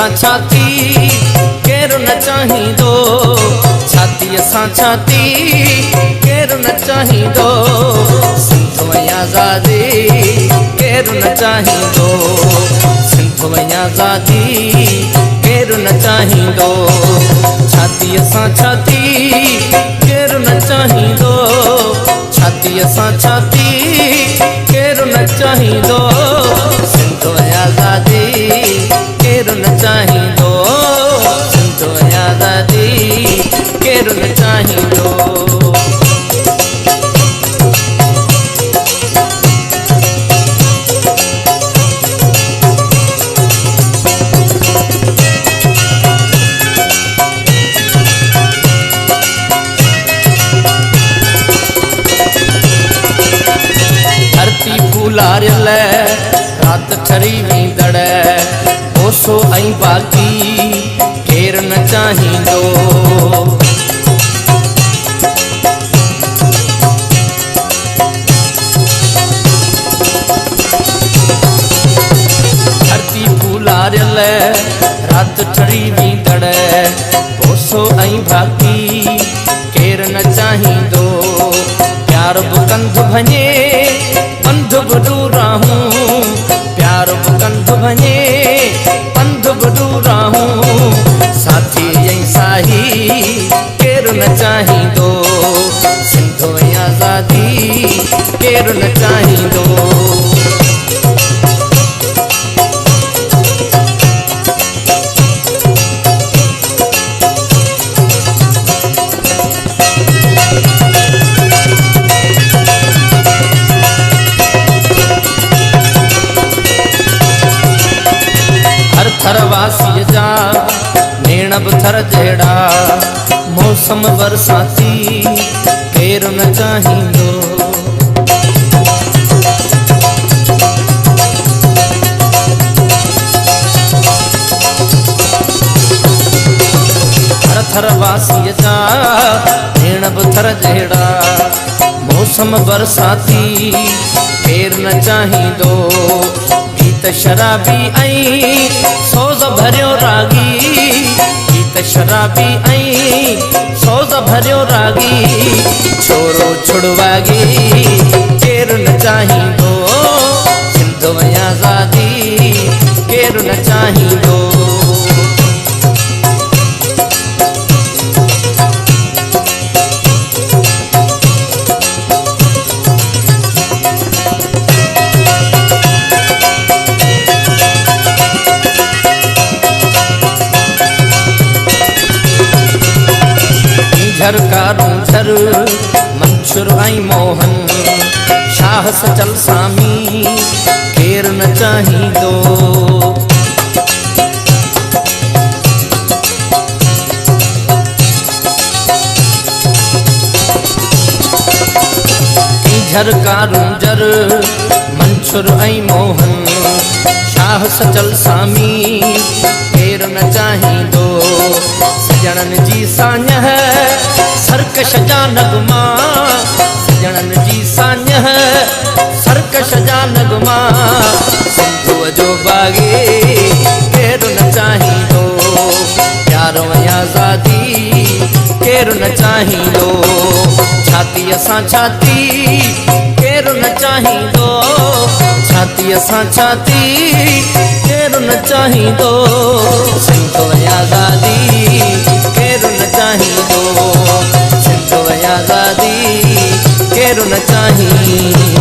सां छाती केरु न चाहींदो, छातीअ सां छाती केरु न चाहींदो, सिंध में आज़ादी केरु न चाहींदो, सिंध में आज़ादी केरु न चाहींदो, छातीअ सां छाती केरु न चाहींदो, छातीअ सां छाती केरु न चाहींदो, सिंध में आज़ादी केरु न चाहींदो, सिंध में आज़ादी केरु न चाहींदो। धरती फूलारियल रात ठरी वेंदड़, ओसो ऐं बाकी केरु न चाहींदो, धरती फूलारियल रात ठरी वेंदड़, ओसो ऐं बाकी केरु न चाहींदो, प्यार बि कंध भञे पंध बि दूराहूं, प्यार बि कंध भञे पंध बि दूराहूं, साथी ऐं साही केरु न चाहींदो, सिंध में आज़ादी केरु न चाहींदो। थरवासीअ जा नेण बि थर जहिड़ा, मौसम बरसाती केरु न चाहींदो, थरवासीअ जा नेण बि थर जहिड़ा, मौसम बरसाती केरु न चाहींदो, गीत शराबी ऐं सोज़ भरियो रागी, गीत शराबी ऐं सोज़ भरियो रागी, छोरो छुड़वागी केरु न चाहींदो, सिंध में आज़ादी केरु न चाहींदो। झरकारूं झर मंशूर ऐं मोहन, शाह सचल सामी केरु न चाहींदो, झरकारूं झर मंशूर ऐं मोहन, शाह सचल सामी केरु न चाहींदो, सजणनि जी साञह सरकश जा नगमा, सजणनि जी साञह सरकश जा नगमा, सिंधुअ जो बाग़ी केरु न चाहींदो, प्यार ऐं आज़ादी केरु न चाहींदो, छातीअ सां छाती केरु न चाहींदो, छातीअ सां छाती केरु न चाहींदो, सिंध में आज़ादी केरु न चाहींदो, सिंध में आज़ादी केरु न चाहींदो।